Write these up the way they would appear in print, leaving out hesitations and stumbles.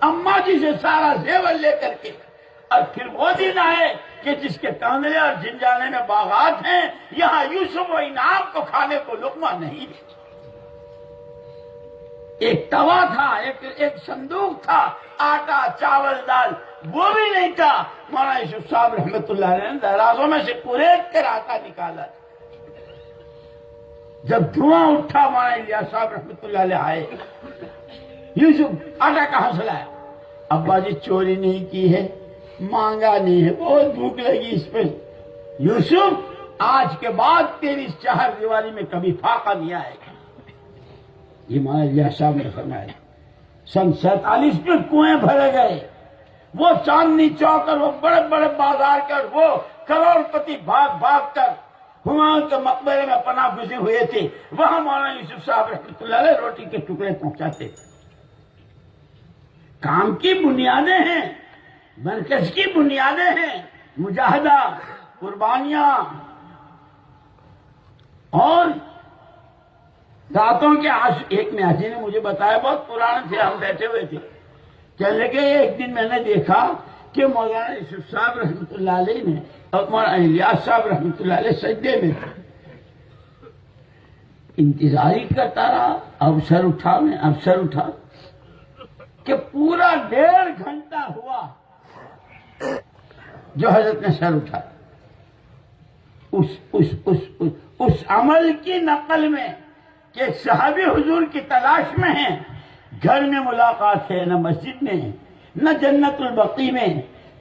اماں جی سے سارا زیور لے کر کے، اور پھر وہ دن آئے کہ جس کے کاندلے اور جنجانے میں باغات ہیں، یہاں یوسف و انعام کو کھانے کو لقمہ نہیں ہے۔ ایک توا تھا، ایک صندوق تھا، آٹا چاول دال وہ بھی نہیں تھا۔ مولانا یوسف صاحب رحمۃ اللہ علیہ نے درازوں میں سے قریش کر آٹا نکالا۔ جب دھواں اٹھا مولانا الیاس صاحب رحمۃ اللہ علیہ آئے، یوسف آٹا کہاں سے لایا؟ ابا جی چوری نہیں کی ہے، مانگا نہیں ہے، بہت بھوک لگی اس پہ۔ یوسف آج کے بعد تیری اس چہر دیواری میں کبھی فاقہ نہیں آئے گا۔ یہ مولانا الیاس صاحب نے فرمایا۔ سن 47 میں کنویں بھرے گئے، وہ چاندنی چوک اور وہ بڑے بڑے بازار کے اور وہ کروڑ پتی بھاگ بھاگ کر ہمایوں کے مقبرے میں پناہ گزین ہوئے تھے، وہاں مولانا یوسف صاحب رحمۃ اللہ علیہ روٹی کے ٹکڑے پہنچاتے۔ کام کی بنیادیں ہیں، مرکز کی بنیادیں ہیں، مجاہدہ، قربانیاں، اور راتوں کے ایک میاسی نے مجھے بتایا، بہت پرانے تھے، ہم بیٹھے ہوئے تھے، کہنے لگے ایک دن میں نے دیکھا کہ مولانا یوسف صاحب رحمۃ اللہ علیہ نے اور مولانا الیاس صاحب رحمۃ اللہ علیہ سجدے میں تھے۔ انتظار ہی کرتا رہا، افسر اٹھا کہ پورا 1.5 گھنٹہ ہوا جو حضرت نے سر اٹھایا۔ اس عمل کی نقل میں کہ صحابی حضور کی تلاش میں ہیں، گھر میں ملاقات ہے نہ مسجد میں نہ جنت البقیع میں،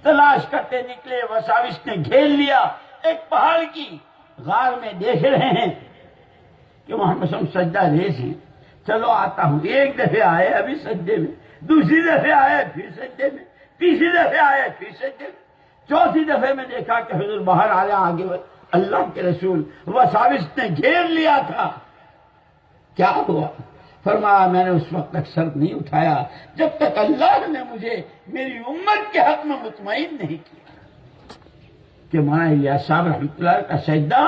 تلاش کرتے نکلے، وساوس نے گھیر لیا، ایک پہاڑ کی غار میں دیکھ رہے ہیں کہ محمد صلی اللہ علیہ وسلم سجدہ ریز ہیں، چلو آتا ہوں۔ ایک دفعہ آئے ابھی سجدے میں، دوسری دفعہ آئے پھر سجدے میں، تیسری دفعہ آئے پھر سجدے میں، چوتھی دفعہ میں دیکھا کہ حضور باہر آ رہے، آگے اللہ کے رسول، وساوس نے گھیر لیا تھا۔ کیا ہوا؟ فرمایا میں نے اس وقت تک سر نہیں اٹھایا جب تک اللہ نے مجھے میری امت کے حق میں مطمئن نہیں کیا۔ کہ مولانا الیاس صاحب رحمۃ اللہ کا سجدہ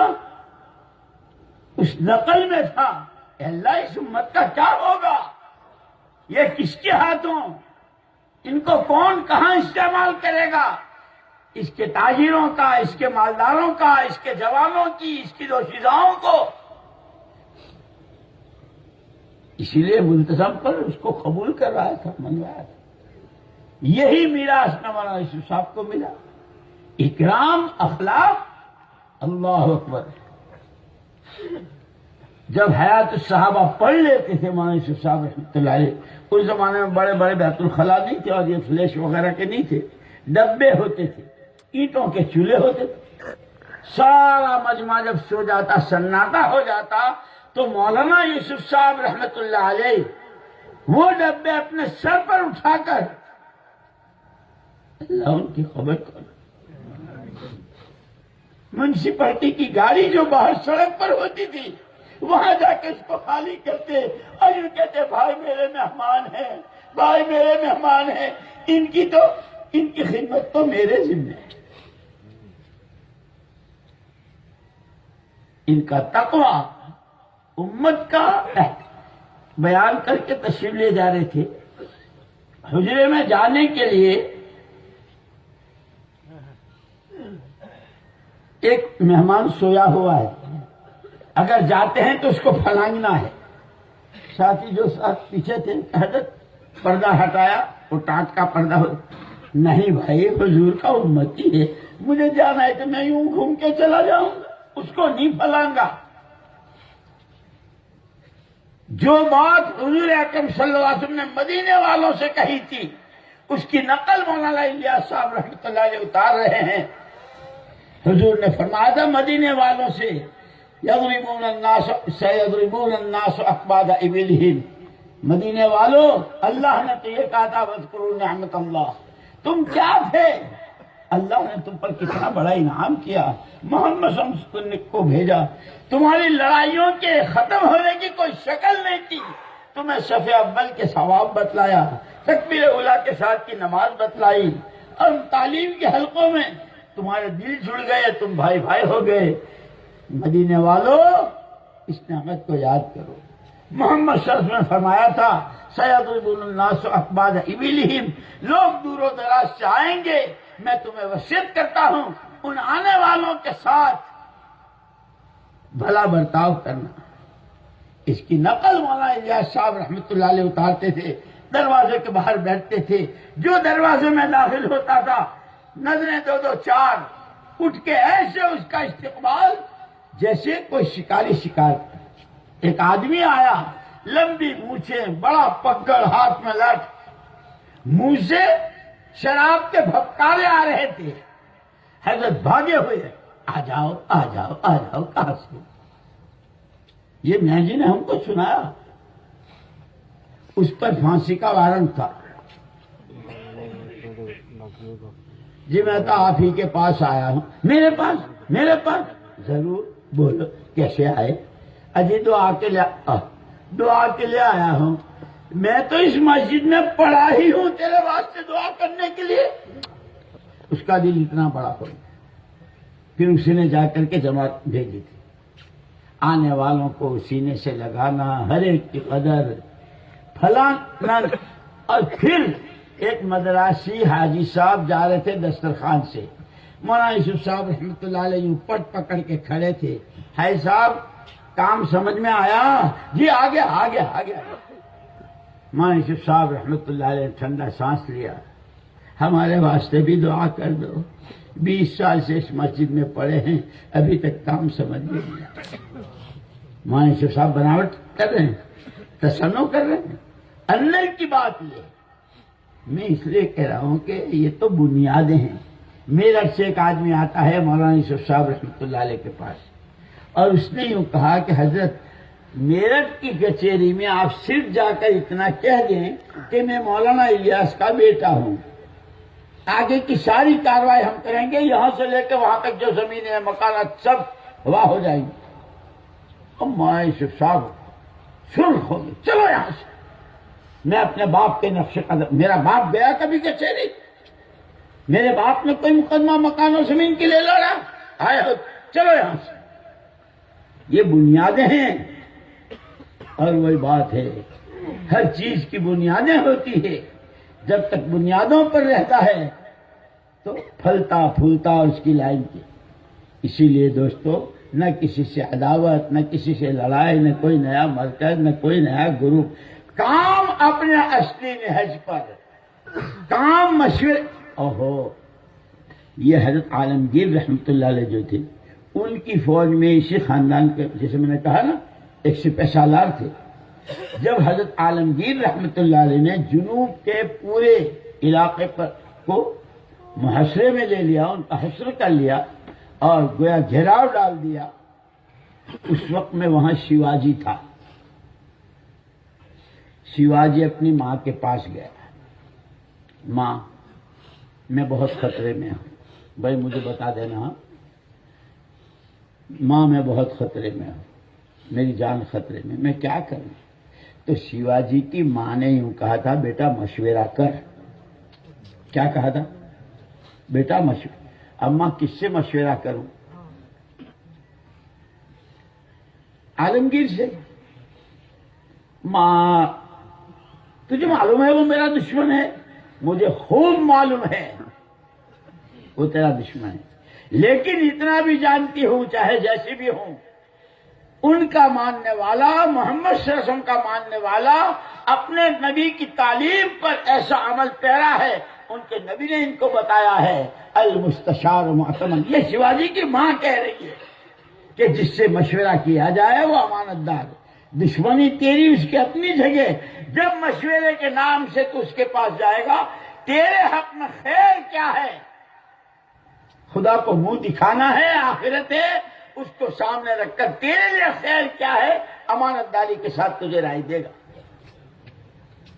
اس نقل میں تھا، کہ اللہ اس امت کا کیا ہوگا، یہ کس کے ہاتھوں، ان کو کون کہاں استعمال کرے گا، اس کے تاجروں کا، اس کے مالداروں کا، اس کے جوانوں کی، اس کی دوشیزاؤں کو۔ اسی لیے منتظم پر اس کو قبول کر رہا تھا، من رہا تھا۔ یہی میراث مولانا یوسف صاحب کو ملا، اکرام، اخلاق، اللہ اکبر۔ جب حیات الصحابہ پڑھ لیتے تھے مولانا یوسف صاحب رحمۃ اللہ علیہ، اس زمانے میں بڑے بڑے بیت الخلا نہیں تھے اور یہ فلیش وغیرہ کے نہیں تھے، ڈبے ہوتے تھے، اینٹوں کے چولہے ہوتے تھے۔ سارا مجمع جب سو جاتا، سناٹا ہو جاتا، تو مولانا یوسف صاحب رحمۃ اللہ علیہ وہ ڈبے اپنے سر پر اٹھا کر، اللہ ان کی خبر کر، میونسپلٹی کی گاڑی جو باہر سڑک پر ہوتی تھی وہاں جا کے اس کو خالی کرتے اور یوں کہتے بھائی میرے مہمان ہیں، بھائی میرے مہمان ہیں، ان کی خدمت تو میرے ذمہ ہے۔ ان کا تقوی امت کا بیان کر کے تشریف لے جا رہے تھے۔ حجرے میں جانے کے لیے ایک مہمان سویا ہوا ہے، اگر جاتے ہیں تو اس کو پھلانگنا ہے۔ ساتھی جو ساتھ پیچھے تھے، حضرت پردہ ہٹایا، وہ ٹانٹ کا پردہ ہو، نہیں بھائی حضور کا امتی ہے، مجھے جانا ہے تو میں یوں گھوم کے چلا جاؤں گا، اس کو نہیں پھلانگا۔ جو بات حضور اکرم صلی اللہ علیہ وسلم نے مدینے والوں سے کہی تھی، اس کی نقل مولانا الیاس صاحب رحمۃ اللہ علیہ اتار رہے ہیں۔ حضور نے فرمایا تھا مدینے والوں سے، یضربون الناس سیضربون الناس اکباد ابلہم، مدینے والوں اللہ نے تو یہ کہا تھا واذکروا نعمت اللہ، تم کیا تھے، اللہ نے تم پر کتنا بڑا انعام کیا، محمد صلی اللہ علیہ وسلم کو بھیجا، تمہاری لڑائیوں کے ختم ہونے کی کوئی شکل نہیں تھی، تمہیں صف اول کے ثواب بتلایا، تکبیر اولیٰ کے ساتھ کی نماز بتلائی، اور تعلیم کے حلقوں میں تمہارے دل جڑ گئے، تم بھائی بھائی ہو گئے۔ مدینے والوں اس نعمت کو یاد کرو۔ محمد صلی اللہ علیہ وسلم نے فرمایا تھا سیضربون الناس اکباد ابلہم، لوگ دور و دراز سے آئیں گے، میں تمہیں وصیت کرتا ہوں ان آنے والوں کے ساتھ بھلا برتاؤ کرنا۔ اس کی نقل مولانا الیاس صاحب رحمۃ اللہ علیہ اتارتے تھے، دروازے کے باہر بیٹھتے تھے، جو دروازے میں داخل ہوتا تھا نظریں دو دو چار اٹھ کے ایسے اس کا استقبال جیسے کوئی شکاری شکار۔ ایک آدمی آیا، لمبی مونچھیں، بڑا پگڑ، ہاتھ میں لٹ، منہ سے شراب کے بھپکارے آ رہے تھے۔ حضرت بھاگے ہوئے، آ جاؤ آ جاؤ آ جاؤ، کہاں سے؟ یہ میاں جی نے ہم کو سنایا، اس پر پھانسی کا وارنٹ تھا۔ جی میں تو آپ ہی کے پاس آیا ہوں۔ میرے پاس ضرور، بولو کیسے آئے؟ اجی دعا کے لیے آیا ہوں، میں تو اس مسجد میں پڑھا ہی ہوں تیرے واسطے دعا کرنے کے لیے۔ اس کا دل اتنا بڑا ہو گیا، پھر اسی نے جا کر کے جماعت بھیجی تھی، آنے والوں کو سینے سے لگانا، ہر ایک کی قدر پھلانا۔ اور پھر ایک مدراسی حاجی صاحب جا رہے تھے دسترخوان سے، مولانا یوسف صاحب رحمۃ اللہ علیہ یوں پٹ پکڑ کے کھڑے تھے، حاجی صاحب کام سمجھ میں آیا؟ جی آگے مولانا یوسف صاحب رحمۃ اللہ علیہ ٹھنڈا سانس لیا، ہمارے واسطے بھی دعا کر دو، 20 سال سے اس مسجد میں پڑے ہیں، ابھی تک کام سمجھ نہیں آیا۔ مولانا یوسف صاحب بناوٹ کر رہے ہیں، تصنع کر رہے ہیں، اللہ کی بات یہ میں اس لیے کہہ رہا ہوں کہ یہ تو بنیادیں ہیں۔ میرٹھ سے ایک آدمی آتا ہے مولانا یوسف صاحب رحمۃ اللہ علیہ کے پاس، اور اس نے یوں کہا کہ حضرت میرٹھ کی کچہری میں آپ صرف جا کر اتنا کہہ دیں کہ میں مولانا الیاس کا بیٹا ہوں، آگے کی ساری کارروائی ہم کریں گے، یہاں سے لے کے وہاں تک جو زمینیں مکانات سب ہوا ہو جائیں گے۔ اب مولانا یوسف صاحب سرخ ہو گئے، چلو یہاں سے، میں اپنے باپ کے نقش قدم، میرا باپ گیا کبھی کچہری؟ میرے باپ نے کوئی مقدمہ مکان و زمین کے لیے لڑا؟ آئے ہو، چلو یہاں سے۔ یہ بنیادیں ہیں، اور وہی بات ہے، ہر چیز کی بنیادیں ہوتی ہے، جب تک بنیادوں پر رہتا ہے تو پھلتا پھولتا اور اس کی لائن کی۔ اسی لیے دوستو، نہ کسی سے عداوت، نہ کسی سے لڑائی، نہ کوئی نیا مرکز، نہ کوئی نیا گروپ، کام اپنے اصلی نہج پر، کام مشورے۔ یہ حضرت عالمگیر رحمۃ اللہ علیہ جو تھے، ان کی فوج میں اسی خاندان کے، جیسے میں نے کہا نا، ایک سپہ سالار تھے۔ جب حضرت عالمگیر رحمۃ اللہ علیہ نے جنوب کے پورے علاقے کو محاصرے میں لے لیا، ان کا حصر کر لیا اور گویا گھیراؤ ڈال دیا، اس وقت میں وہاں شیواجی تھا۔ شیواجی اپنی ماں کے پاس گیا، ماں میں بہت خطرے میں ہوں، بھائی مجھے بتا دینا، ہاں ماں میں بہت خطرے میں ہوں، میری جان خطرے میں کیا کروں؟ تو شیواجی کی ماں نے یوں کہا تھا، بیٹا مشورہ کر۔ کیا کہا تھا؟ بیٹا مشورہ۔ اماں کس سے مشورہ کروں؟ عالمگیر سے۔ ماں تجھے معلوم ہے وہ میرا دشمن ہے؟ مجھے خوب معلوم ہے وہ تیرا دشمن ہے، لیکن اتنا بھی جانتی ہوں، چاہے جیسی بھی ہوں، ان کا ماننے والا، محمد صلی اللہ علیہ وسلم کا ماننے والا، اپنے نبی کی تعلیم پر ایسا عمل پیرا ہے، ان کے نبی نے ان کو بتایا ہے، المستشار معتمن۔ یہ شیواجی کی ماں کہہ رہی ہے کہ جس سے مشورہ کیا جائے وہ امانت دار۔ دشمنی تیری، اس کی اپنی جگہ، جب مشورے کے نام سے تو اس کے پاس جائے گا، تیرے حق میں خیر کیا ہے؟ خدا کو منہ دکھانا ہے، آخرت ہے، اس کو سامنے رکھ کر تیرے لیے خیر کیا ہے، امانت داری کے ساتھ تجھے رائے دے گا۔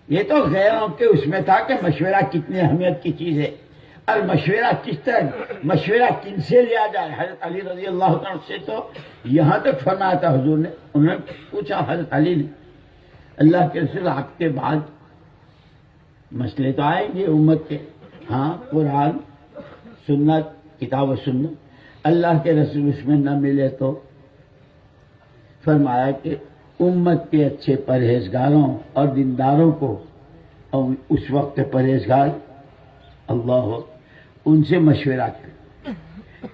یہ تو غیروں کے اس میں تھا کہ مشورہ کتنی اہمیت کی چیز ہے، اور مشورہ کس طرح، مشورہ کن سے لیا جائے۔ حضرت علی رضی اللہ عنہ سے تو یہاں تک فرمایا تھا حضور نے، انہوں نے پوچھا حضرت علی نے، اللہ کے رسول آپ کے بعد مسئلے تو آئیں گے امت کے، ہاں قرآن سنت، کتاب و سنت، اللہ کے رسول اس میں نہ ملے تو فرمایا کہ امت کے اچھے پرہیزگاروں اور دینداروں کو، اور اس وقت کے پرہیزگار اللہ ان سے مشورہ کریں،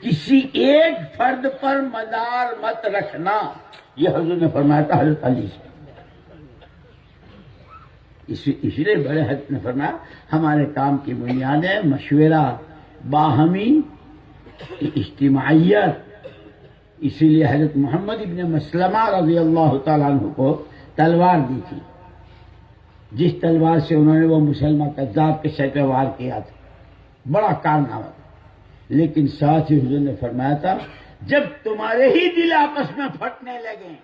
کسی ایک فرد پر مدار مت رکھنا، یہ حضور نے فرمایا تھا حضرت علی سے۔ اس لیے بڑے حضرت نے فرمایا ہمارے کام کی بنیاد ہے مشورہ، باہمی اجتماعیت۔ اسی لیے حضرت محمد ابن مسلمہ رضی اللہ تعالیٰ عنہ کو تلوار دی تھی، جس تلوار سے انہوں نے وہ مسلمہ کذاب کے سر پہ وار کیا تھا، بڑا کارنامہ تھا۔ لیکن ساتھ ہی حضور نے فرمایا تھا جب تمہارے ہی دل آپس میں پھٹنے لگیں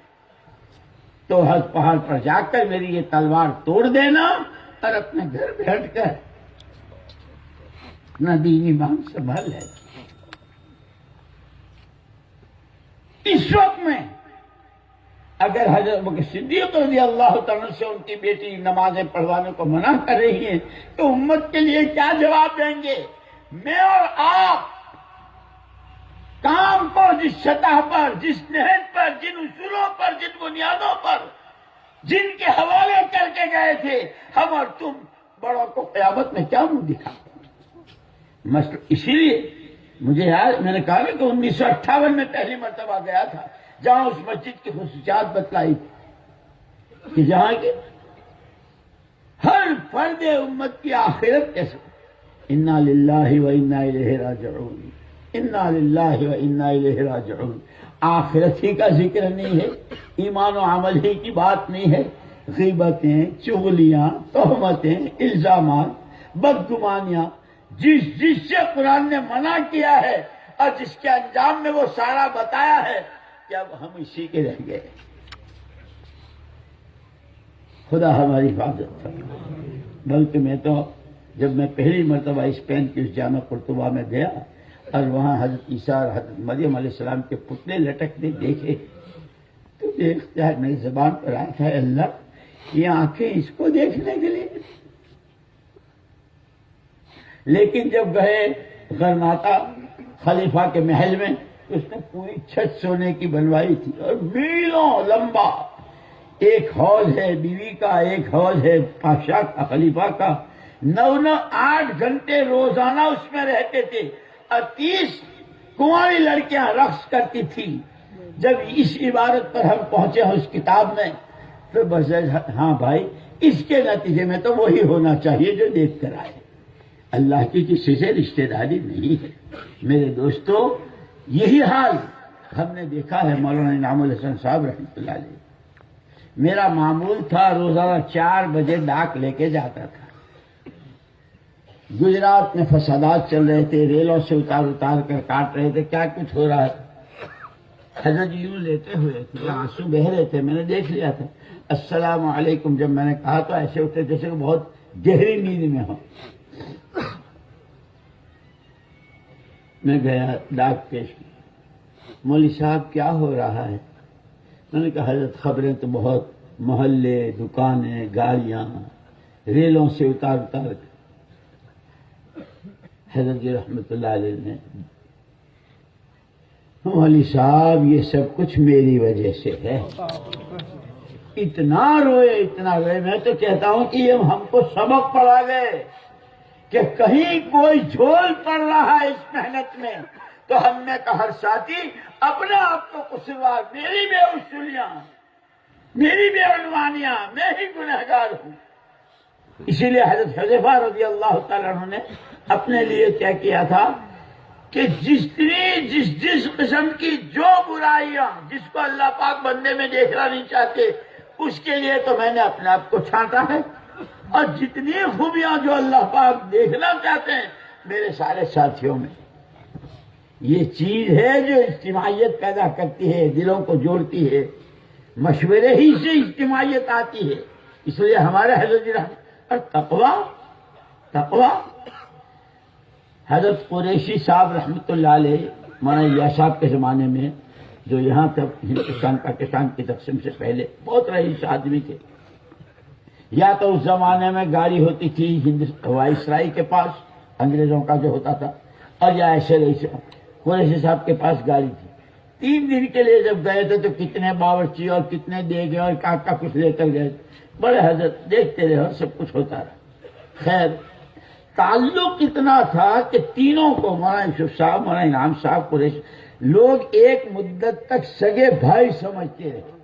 تو ہر پہاڑ پر جا کر میری یہ تلوار توڑ دینا اور اپنے گھر بیٹھ کر اپنا دینی مام سنبھال ہے۔ اس وقت میں اگر حضرت بکر صدیق رضی اللہ تعالیٰ سے ان کی بیٹی نمازیں پڑھوانے کو منع کر رہی ہیں تو امت کے لیے کیا جواب دیں گے؟ میں اور آپ کام کو جس سطح پر، جس نہج پر، جن اصولوں پر، جن بنیادوں پر، جن کے حوالے کر کے گئے تھے، ہم اور تم بڑوں کو قیامت میں کیا منہ دکھا؟ اسی لیے مجھے یاد، میں نے کہا نا کہ 1958 میں پہلی مرتبہ گیا تھا جہاں اس مسجد کی خصوصیات بتلائی تھی کہ جہاں کے ہر فرد امت کی آخرت کیسے، انا للہ و انا الیہ راجعون، انا للہ و انا الیہ راجعون۔ آخرت ہی کا ذکر نہیں ہے، ایمان و عمل ہی کی بات نہیں ہے، غیبتیں، چغلیاں، تہمتیں، الزامات، بدگمانیاں، جس سے قرآن نے منع کیا ہے اور جس کے انجام میں وہ سارا بتایا ہے کہ اب ہم اسی کے رہ گئے۔ خدا ہماری حفاظت فرمائے۔ بلکہ میں تو جب میں پہلی مرتبہ اسپین کی اس جامع قرطبہ میں گیا اور وہاں حضرت عیسیٰ اور حضرت مریم علیہ السلام کے پتلے لٹکتے دیکھے تو بے اختیار میری زبان پر آیا تھا، اللہ یہ آنکھیں اس کو دیکھنے کے لیے۔ لیکن جب گئے غرناطہ خلیفہ کے محل میں تو اس نے پوری چھت سونے کی بنوائی تھی اور میلوں لمبا ایک حوض ہے بیوی کا، ایک حوض ہے بادشاہ کا، خلیفہ کا۔ 9-8 گھنٹے روزانہ اس میں رہتے تھے اور 30 کنواری لڑکیاں رقص کرتی تھی۔ جب اس عبارت پر ہم پہنچے ہیں اس کتاب میں تو بس ہاں بھائی اس کے نتیجے میں تو وہی ہونا چاہیے جو دیکھ کر آئے۔ اللہ کی کسی سے رشتہ داری نہیں ہے میرے دوستو۔ یہی حال ہم نے دیکھا ہے مولانا انعام الحسن صاحب رحمۃ اللہ علیہ۔ میرا معمول تھا روزانہ 4 بجے ڈاک لے کے جاتا تھا۔ گجرات میں فسادات چل رہے تھے، ریلوں سے اتار کر کاٹ رہے تھے، کیا کچھ ہو رہا تھا۔ حضرت یوں لیتے ہوئے تھے، آنسو بہ رہے تھے، میں نے دیکھ لیا تھا۔ السلام علیکم جب میں نے کہا تو ایسے ہوتے جیسے کہ بہت گہری نیند میں ہو۔ میں گیا ڈاک پیش، مولوی صاحب کیا ہو رہا ہے؟ میں نے کہا حضرت خبریں تو بہت، محلے، دکانیں، گاڑیاں، ریلوں سے اتار کر۔ حضرت جی رحمت اللہ علیہ نے، مولوی صاحب یہ سب کچھ میری وجہ سے ہے۔ اتنا روئے، میں تو کہتا ہوں کہ یہ ہم کو سبق پڑھا گئے کہ کہیں کوئی جھول پڑ رہا ہے اس محنت میں تو ہم نے کہا ہر ساتھی اپنے آپ کو قصوروار، میری بے اصولیاں، میری بے عنوانیاں، میں ہی گنہگار ہوں۔ اسی لیے حضرت حذیفہ رضی اللہ تعالیٰ عنہ نے اپنے لیے کیا کیا تھا کہ جس قسم کی جو برائیاں جس کو اللہ پاک بندے میں دیکھنا نہیں چاہتے اس کے لیے تو میں نے اپنے آپ کو چھانٹا ہے، اور جتنی خوبیاں جو اللہ پاک دیکھنا چاہتے ہیں میرے سارے ساتھیوں میں۔ یہ چیز ہے جو اجتماعیت پیدا کرتی ہے، دلوں کو جوڑتی ہے، مشورے ہی سے اجتماعیت آتی ہے۔ اس لیے ہمارے حضرت اور تقوی حضرت قریشی صاحب رحمۃ اللہ علیہ مولانا الیاس صاحب کے زمانے میں جو یہاں تک ہندوستان پاکستان کی تقسیم سے پہلے بہت رئیس آدمی تھے، یا تو اس زمانے میں گاڑی ہوتی تھی وائسرائی کے پاس انگریزوں کا جو ہوتا تھا، اور یا ایسے رئیس قریشی صاحب کے پاس گاڑی تھی، 3 دن کے لیے جب گئے تھے تو کتنے باورچی اور کتنے دے گئے اور کا کچھ لے کر گئے، بڑے حضرت دیکھتے رہے، سب کچھ ہوتا رہا۔ خیر تعلق اتنا تھا کہ تینوں کو، مولانا یوسف صاحب، مولانا انعام صاحب، قریش، لوگ ایک مدت تک سگے بھائی سمجھتے رہے،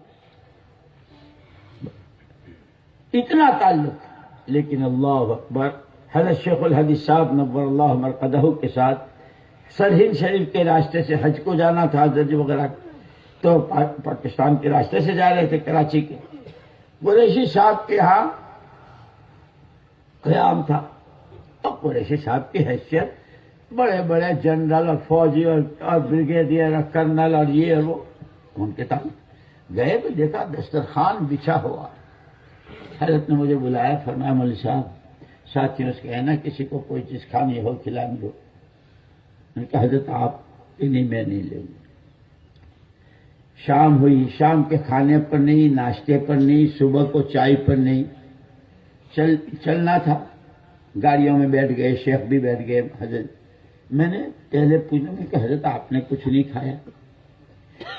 اتنا تعلق۔ لیکن اللہ اکبر، حضرت شیخ الحدیث صاحب نور اللہ مرقدہ کے ساتھ سرہند شریف کے راستے سے حج کو جانا تھا حضرت وغیرہ، تو پاکستان کے راستے سے جا رہے تھے کراچی کے، قریشی صاحب کے ہاں قیام تھا، اور قریشی صاحب کی حیثیت بڑے بڑے جنرل اور فوجی اور بریگیڈیئر اور کرنل اور یہ اور وہ، ان کے تھا گئے تو دیکھا دسترخوان بچھا ہوا۔ حضرت نے مجھے بلایا، فرمایا مولوی صاحب ساتھیوں سے کہنا کسی کو کوئی چیز کھانی ہو کھلانی ہو۔ میں نے کہا حضرت آپ کہ نہیں، میں نہیں لوں گا۔ شام ہوئی، شام کے کھانے پر نہیں، ناشتے پر نہیں، صبح کو چائے پر نہیں، چلنا تھا، گاڑیوں میں بیٹھ گئے، شیخ بھی بیٹھ گئے۔ حضرت میں نے پہلے پوچھا کہ حضرت آپ نے کچھ نہیں کھایا؟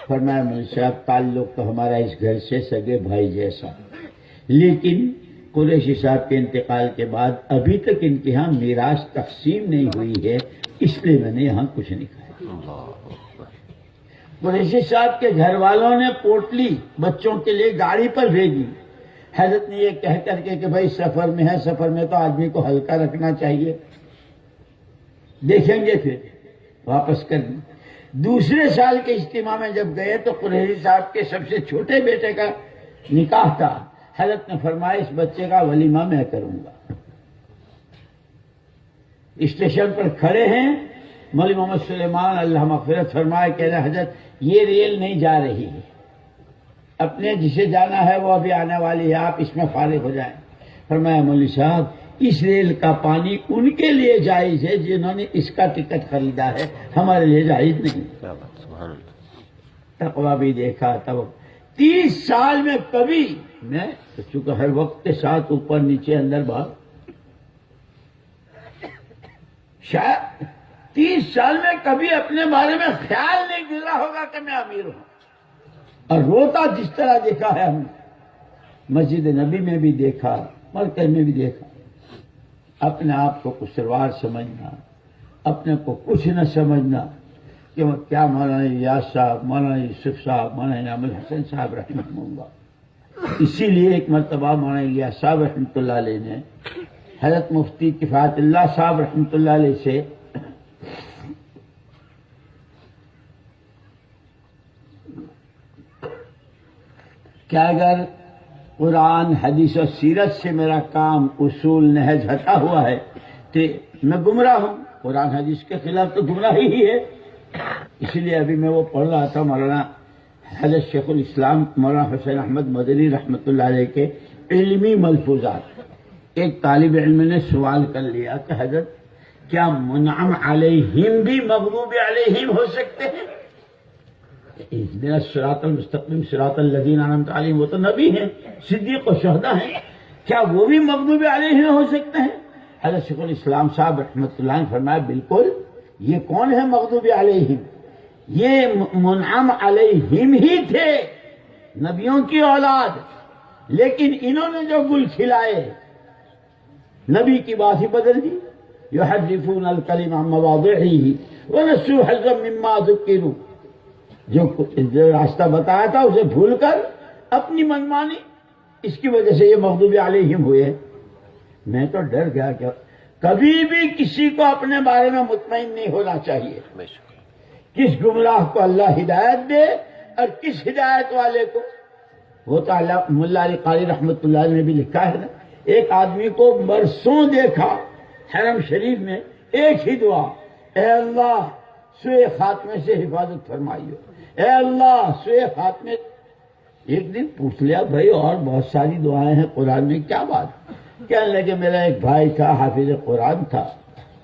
فرمایا مولوی صاحب تعلق تو ہمارا اس گھر سے سگے بھائی جیسا، لیکن قریشی صاحب کے انتقال کے بعد ابھی تک ان کے ہاں میراث تقسیم نہیں ہوئی ہے، اس لیے میں نے یہاں کچھ نہیں کھایا۔ قریشی صاحب کے گھر والوں نے پوٹلی بچوں کے لیے گاڑی پر بھیجی، حضرت نے یہ کہہ کر کے کہ بھائی سفر میں ہے، سفر میں تو آدمی کو ہلکا رکھنا چاہیے، دیکھیں گے پھر واپس کر دیں۔ دوسرے سال کے اجتماع میں جب گئے تو قریشی صاحب کے سب سے چھوٹے بیٹے کا نکاح تھا، حضرت نے فرمایا اس بچے کا ولیمہ میں کروں گا۔ اسٹیشن پر کھڑے ہیں، مولوی محمد سلیمان اللہ مغفرت فرمائے، کہہ رہے حضرت یہ ریل نہیں جا رہی ہے، اپنے جسے جانا ہے وہ ابھی آنے والی ہے، آپ اس میں فارغ ہو جائیں۔ فرمایا مولوی صاحب اس ریل کا پانی ان کے لیے جائز ہے جنہوں نے اس کا ٹکٹ خریدا ہے، ہمارے لیے جائز نہیں۔ تقویٰ بھی دیکھا تب 30 سال میں کبھی، میں چونکہ ہر وقت کے ساتھ اوپر نیچے اندر باہر، شاید 30 سال میں کبھی اپنے بارے میں خیال نہیں گزرا ہوگا کہ میں امیر ہوں، اور روتا جس طرح دیکھا ہے ہم نے، مسجد نبی میں بھی دیکھا، مرکز میں بھی دیکھا، اپنے آپ کو قصوروار سمجھنا، اپنے کو کچھ نہ سمجھنا، کہ وہ کیا مولانا ریاض صاحب، مولانا یوسف صاحب، مولانا انعام الحسن صاحب رحمہ اللہ۔ اسی لیے ایک مرتبہ مولانا الیاس صاحب رحمۃ اللہ علیہ نے حضرت مفتی کفایت اللہ صاحب رحمۃ اللہ علیہ سے کہ اگر قرآن حدیث و سیرت سے میرا کام اصول نہج ہٹا ہوا ہے تو میں گمراہ ہوں، قرآن حدیث کے خلاف تو گمراہی ہی ہے۔ اس لیے ابھی میں وہ پڑھ رہا تھا مولانا حضرت شیخ الاسلام مولانا حسین احمد مدنی رحمۃ اللہ علیہ کے علمی ملفوظات۔ ایک طالب علم نے سوال کر لیا کہ حضرت کیا منعم علیہم بھی مغضوب علیہم ہو سکتے ہیں؟ اہدنا الصراط المستقیم صراط الذین انعمت علیہم، وہ تو نبی ہیں، صدیق و شہداء ہیں، کیا وہ بھی مغضوب علیہم ہو سکتے ہیں؟ حضرت شیخ الاسلام صاحب رحمۃ اللہ نے فرمایا بالکل، یہ کون ہے مغضوب علیہم؟ یہ منعم علیہم ہی تھے، نبیوں کی اولاد، لیکن انہوں نے جو گل کھلائے نبی کی بات ہی بدل دی۔ یحرفون الکلم عن مواضعہ ونسوا حظا مما ذکروا، جو راستہ بتایا تھا اسے بھول کر اپنی منمانی، اس کی وجہ سے یہ مغضوب علیہم ہوئے۔ میں تو ڈر گیا کہ کبھی بھی کسی کو اپنے بارے میں مطمئن نہیں ہونا چاہیے، کس گمراہ کو اللہ ہدایت دے اور کس ہدایت والے کو۔ وہ تو اللہ ملا علی قاری رحمۃ اللہ نے بھی لکھا ہے نا، ایک آدمی کو برسوں دیکھا حرم شریف میں، ایک ہی دعا، اے اللہ سوء خاتمے سے حفاظت فرمائیو، اے اللہ سوء خاتمے۔ ایک دن پوچھ لیا بھائی اور بہت ساری دعائیں ہیں قرآن میں، کیا بات؟ کہنے لگے میرا ایک بھائی تھا، حافظ قرآن تھا،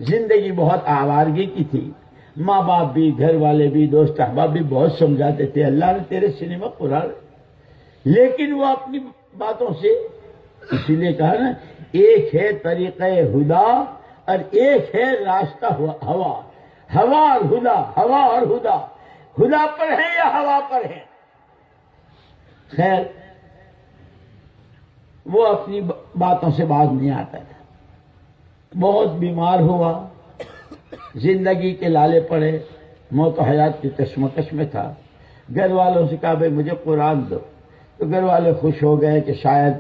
زندگی بہت آوارگی کی تھی، ماں باپ بھی، گھر والے بھی، دوست احباب بھی بہت سمجھاتے تھے اللہ نے تیرے سینے میں قرآن، لیکن وہ اپنی باتوں سے، اسی لیے کہا نا ایک ہے طریقہ ہدا اور ایک ہے راستہ ہوا، ہوا اور ہدا، ہوا اور ہدا۔ خدا پر ہیں یا ہوا پر ہیں. خیر وہ اپنی باتوں سے باز نہیں آتا تھا. بہت بیمار ہوا, زندگی کے لالے پڑے, موت و حیات کی کشمکش میں تھا. گھر والوں سے کہا بھائی مجھے قرآن دو, تو گھر والے خوش ہو گئے کہ شاید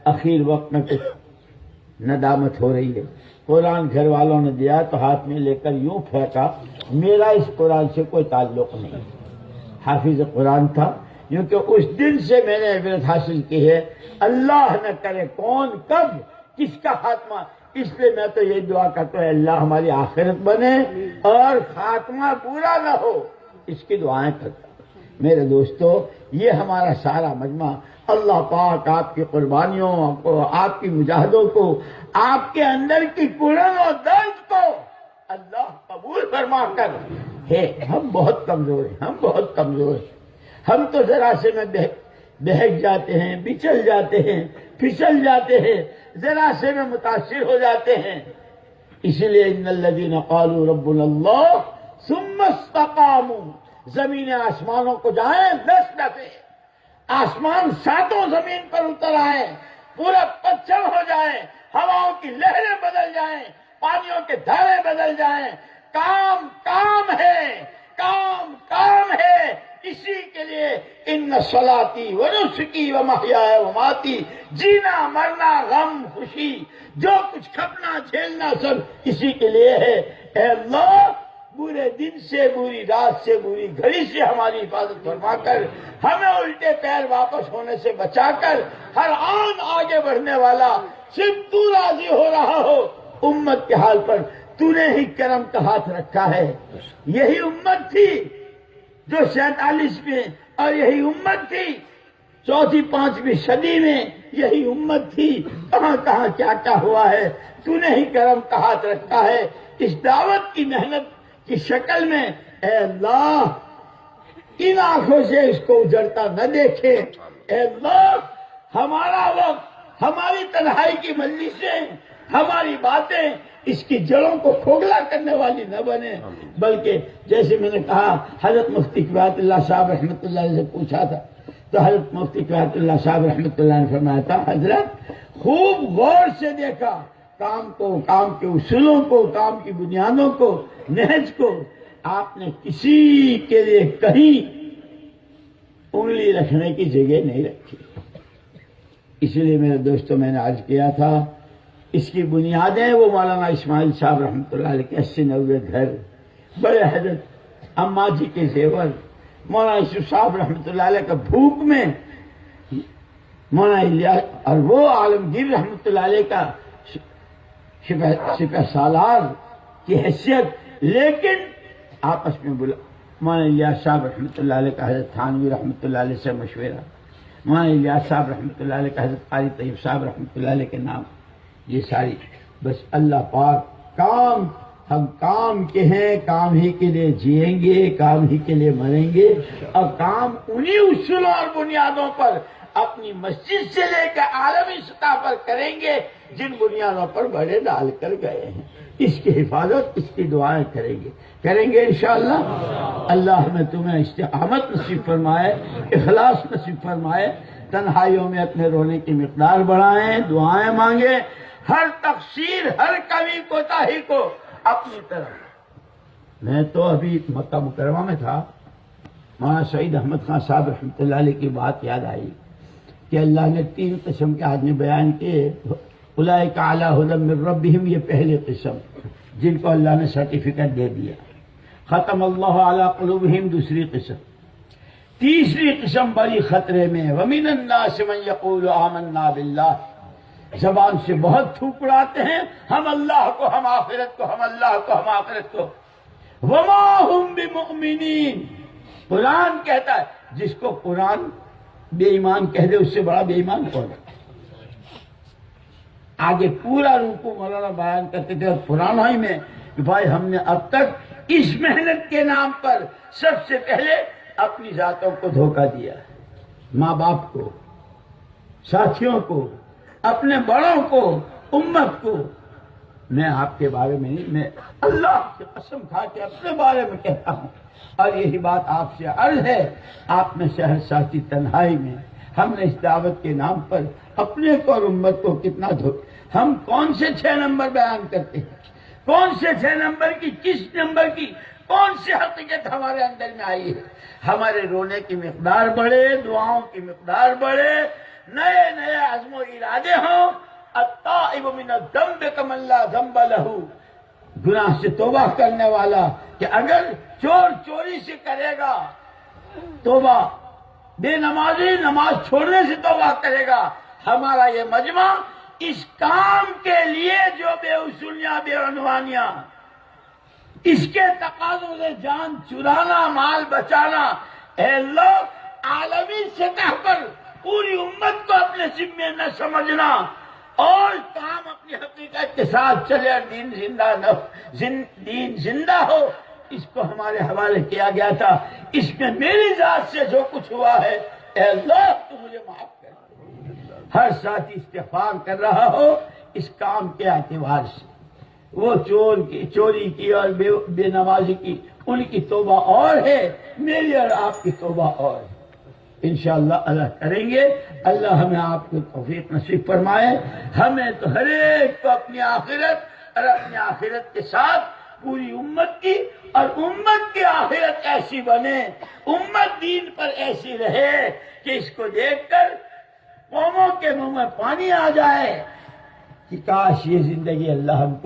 اخیر وقت میں کچھ ندامت ہو رہی ہے. قرآن گھر والوں نے دیا تو ہاتھ میں لے کر یوں پھینکا, میرا اس قرآن سے کوئی تعلق نہیں. حافظ قرآن تھا, کیونکہ اس دن سے میں نے عبرت حاصل کی ہے اللہ نہ کرے کون کب کس کا خاتمہ. اس لیے میں تو یہ دعا کرتا ہوں اللہ ہماری آخرت بنے اور خاتمہ پورا نہ ہو, اس کی دعائیں کرتا ہوں. میرے دوستو, یہ ہمارا سارا مجمع اللہ پاک آپ کی قربانیوں کو, آپ کی مجاہدوں کو, آپ کے اندر کی کڑن و درد کو اللہ قبول فرما کر ہے. ہم بہت کمزور ہیں, ہم بہت کمزور ہیں. ہم تو ذرا سے میں بہک جاتے ہیں, بچل جاتے ہیں, پھسل جاتے ہیں, ذرا سے میں متاثر ہو جاتے ہیں. اس لیے ان الذین قالوا ربنا اللہ ثم استقاموا, زمین آسمانوں کو جائیں 10 دفعے, آسمان ساتوں زمین پر اتر آئے, پورا پچھم ہو جائے, ہواؤں کی لہریں بدل جائیں, پانیوں کے دھارے بدل جائیں. کام کام ہے, کام کام ہے. اسی کے لیے ان صلاتی و نسکی و محیای و ماتی, جینا مرنا غم خوشی جو کچھ کھپنا جھیلنا سب اسی کے لیے ہے. اے اللہ برے دن سے, بری رات سے, بری گھڑی سے ہماری حفاظت فرما کر ہمیں الٹے پیر واپس ہونے سے بچا کر ہر آن آگے بڑھنے والا صرف تو راضی ہو رہا ہو. امت کے حال پر تو نے ہی کرم کا ہاتھ رکھا ہے. یہی امت تھی جو 47 میں, اور یہی امت تھی 4ویں 5ویں صدی میں, یہی امت تھی. کہاں کہاں کیا کیا ہوا ہے, تو نے ہی کرم کا ہاتھ رکھا ہے. اس دعوت کی محنت کی شکل میں اے اللہ ان آنکھوں سے اس کو اجڑتا نہ دیکھے. اے اللہ ہمارا وقت, ہماری تنہائی کی مجلسیں, ہماری باتیں اس کی جڑوں کو کھوکھلا کرنے والی نہ بنے, بلکہ جیسے میں نے کہا حضرت مفتی کفایت اللہ صاحب رحمۃ اللہ علیہ سے پوچھا تھا, تو حضرت مفتی کفایت اللہ صاحب رحمۃ اللہ نے فرمایا تھا حضرت خوب غور سے دیکھا کام کو, کام کے اصولوں کو, کام کی بنیادوں کو, نہج کو. آپ نے کسی کے لیے کہیں انگلی رکھنے کی جگہ نہیں رکھی. اسی لیے میرے دوستوں میں نے عرض کیا تھا اس کی بنیادیں وہ مولانا اسماعیل صاحب رحمۃ اللہ علیہ کے 80-90 گھر, بڑے حضرت اماں جی کے زیور, مولانا یوسف صاحب رحمۃ اللہ علیہ کا بھوک میں, مولانا الیاس اور وہ عالمگیر رحمۃ اللہ علیہ کا سپہ سالار کی حیثیت. لیکن آپس میں مولانا الیاس صاحب رحمۃ اللہ علیہ کا حضرت تھانوی رحمۃ اللہ علیہ سے مشورہ, مولانا الیاس صاحب رحمۃ اللہ علیہ کا حضرت قاری طیب صاحب رحمۃ اللہ علیہ کے نام, یہ ساری بس اللہ پاک کام, ہم کام کے ہیں, کام ہی کے لیے جیئیں گے, کام ہی کے لیے مریں گے, اور کام انہی اصولوں اور بنیادوں پر اپنی مسجد سے لے کر عالمی سطح پر کریں گے جن بنیادوں پر بڑے ڈال کر گئے ہیں. اس کی حفاظت, اس کی دعائیں کریں گے انشاءاللہ. اللہ ہمیں تمہیں استقامت نصیب فرمائے, اخلاص نصیب فرمائے, تنہائیوں میں اپنے رونے کی مقدار بڑھائیں, دعائیں مانگیں, ہر تقصیر, ہر کمی کوتاہی کو اپنی طرف. میں تو ابھی مکہ مکرمہ میں تھا, مولانا سعید احمد خان صاحب رحمۃ اللہ علیہ کی بات یاد آئی کہ اللہ نے 3 قسم کے آدمی بیان کیے. اولئک علی ھدی من ربہم, یہ پہلی قسم جن کو اللہ نے سرٹیفکیٹ دے دیا. ختم اللہ علی قلوبہم, دوسری قسم. تیسری قسم بڑی خطرے میں, ومن الناس من یقول آمنا باللہ, زبان سے بہت تھوک اڑاتے ہیں ہم اللہ کو, ہم آخرت کو, ہم اللہ کو, ہم آخرت کو. وما ہم بمؤمنین, قرآن کہتا ہے, جس کو قرآن بے ایمان کہہ دے اس سے بڑا بے ایمان کون ہے. آگے پورا رکوع مولانا بیان کرتے تھے اور پرانا ہی میں کہ بھائی ہم نے اب تک اس محنت کے نام پر سب سے پہلے اپنی ذاتوں کو دھوکہ دیا, ماں باپ کو, ساتھیوں کو, اپنے بڑوں کو, امت کو. میں آپ کے بارے میں نہیں، میں اللہ کی قسم کھا کے اپنے بارے میں کہتا ہوں، اور یہی بات آپ سے عرض ہے، آپ نے شہر ساتھی تنہائی میں ہم نے اس دعوت کے نام پر اپنے کو اور امت کو کتنا ہم کون سے 6 نمبر بیان کرتے ہیں، کون سے 6 نمبر کی، کس نمبر کی کون سی حقیقت ہمارے اندر میں آئی ہے؟ ہمارے رونے کی مقدار بڑھے، دعاؤں کی مقدار بڑھے، نئے نئے عزم و ارادے ہوں، التائب من الذنب کمن لا ذنب لہ، گناہ سے توبہ کرنے والا کہ اگر چور چوری سے کرے گا توبہ، بے نمازی نماز چھوڑنے سے توبہ کرے گا، ہمارا یہ مجمع اس کام کے لیے جو بے اصولیاں بے عنوانیاں، اس کے تقاضوں سے جان چرانا، مال بچانا، اے اللہ عالمی سطح پر پوری امت کو اپنے ذمے نہ سمجھنا اور کام اپنی حقیقت کے ساتھ چلے اور دین زندہ ہو، اس کو ہمارے حوالے کیا گیا تھا۔ اس میں میری ذات سے جو کچھ ہوا ہے اے اللہ تو مجھے معاف کر۔ ہر ساتھی استغفار کر رہا ہو اس کام کے اعتبار سے، وہ چوری کی اور بے نمازی کی، ان کی توبہ اور ہے، میری اور آپ کی توبہ اور ہے۔ انشاءاللہ اللہ کریں گے، اللہ ہمیں آپ کو توفیق نصیب فرمائے، ہمیں تو ہر ایک کو اپنی آخرت اور اپنی آخرت کے ساتھ پوری امت کی اور امت کی آخرت ایسی بنے، امت دین پر ایسی رہے کہ اس کو دیکھ کر قوموں کے منہ میں پانی آ جائے کہ کاش یہ زندگی اللہ ہم کو